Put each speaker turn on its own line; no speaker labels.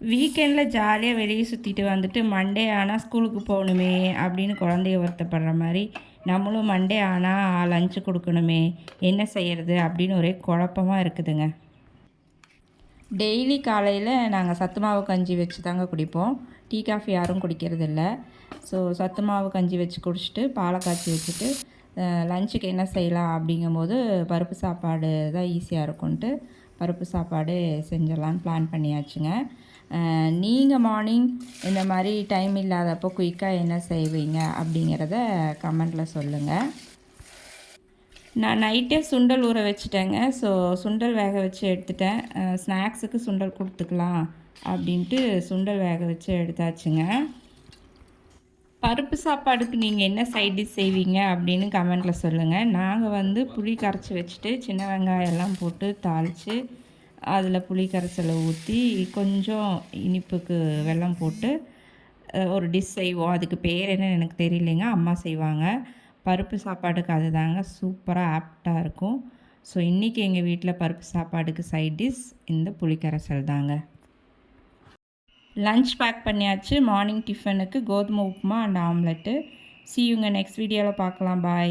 வீக்கெண்டில் ஜாலியாக வெளியே சுற்றிட்டு வந்துட்டு மண்டே ஆனால் ஸ்கூலுக்கு போகணுமே அப்படின்னு குழந்தைய வருத்தப்படுற மாதிரி நம்மளும் மண்டே ஆனால் லஞ்சு கொடுக்கணுமே, என்ன செய்கிறது அப்படின்னு ஒரே குழப்பமாக இருக்குதுங்க. டெய்லி காலையில் நாங்கள் சத்து மாவு கஞ்சி வச்சு தாங்க குடிப்போம். டீ காஃபி யாரும் குடிக்கிறதில்ல. ஸோ சத்து மாவு கஞ்சி வச்சு குடிச்சிட்டு பாலை காய்ச்சி வச்சுட்டு லஞ்சுக்கு என்ன செய்யலாம் அப்படிங்கும்போது பருப்பு சாப்பாடு தான் ஈஸியாக இருக்கும்ன்ட்டு பருப்பு சாப்பாடு செஞ்சிடலான்னு பிளான் பண்ணியாச்சுங்க. நீங்கள் மார்னிங் இந்த மாதிரி டைம் இல்லாதப்போ குயிக்காக என்ன செய்வீங்க அப்படிங்கிறத கமெண்டில் சொல்லுங்கள். நான் நைட்டே சுண்டல் ஊற வச்சுட்டேங்க. ஸோ சுண்டல் வேக வச்சு எடுத்துட்டேன். ஸ்நாக்ஸுக்கு சுண்டல் கொடுத்துக்கலாம் அப்படின்ட்டு சுண்டல் வேக வச்சு எடுத்தாச்சுங்க. பருப்பு சாப்பாடுக்கு நீங்கள் என்ன சைட் டிஷ் செய்வீங்க அப்படின்னு கமெண்ட்டில் சொல்லுங்கள். நாங்கள் வந்து புளி கரைச்சி வச்சுட்டு சின்ன வெங்காயம் எல்லாம் போட்டு தாளித்து அதில் புளி கரைசலை ஊற்றி கொஞ்சம் இனிப்புக்கு வெல்லம் போட்டு ஒரு டிஷ் செய்வோம். அதுக்கு பேர் என்னன்னு எனக்கு தெரியலைங்க, அம்மா செய்வாங்க. பருப்பு சாப்பாடுக்கு அது தாங்க சூப்பராக ஆப்டாக இருக்கும். ஸோ இன்றைக்கி எங்கள் வீட்டில் பருப்பு சாப்பாடுக்கு சைட் டிஷ் இந்த புளிக்கரைசல் தாங்க. லன்ச் பேக் பண்ணியாச்சு. மார்னிங் டிஃபனுக்கு கோதுமை உப்புமா அண்ட் ஆம்லெட்டு. சி யூங்க நெக்ஸ்ட் வீடியோவில் பார்க்கலாம். பாய்.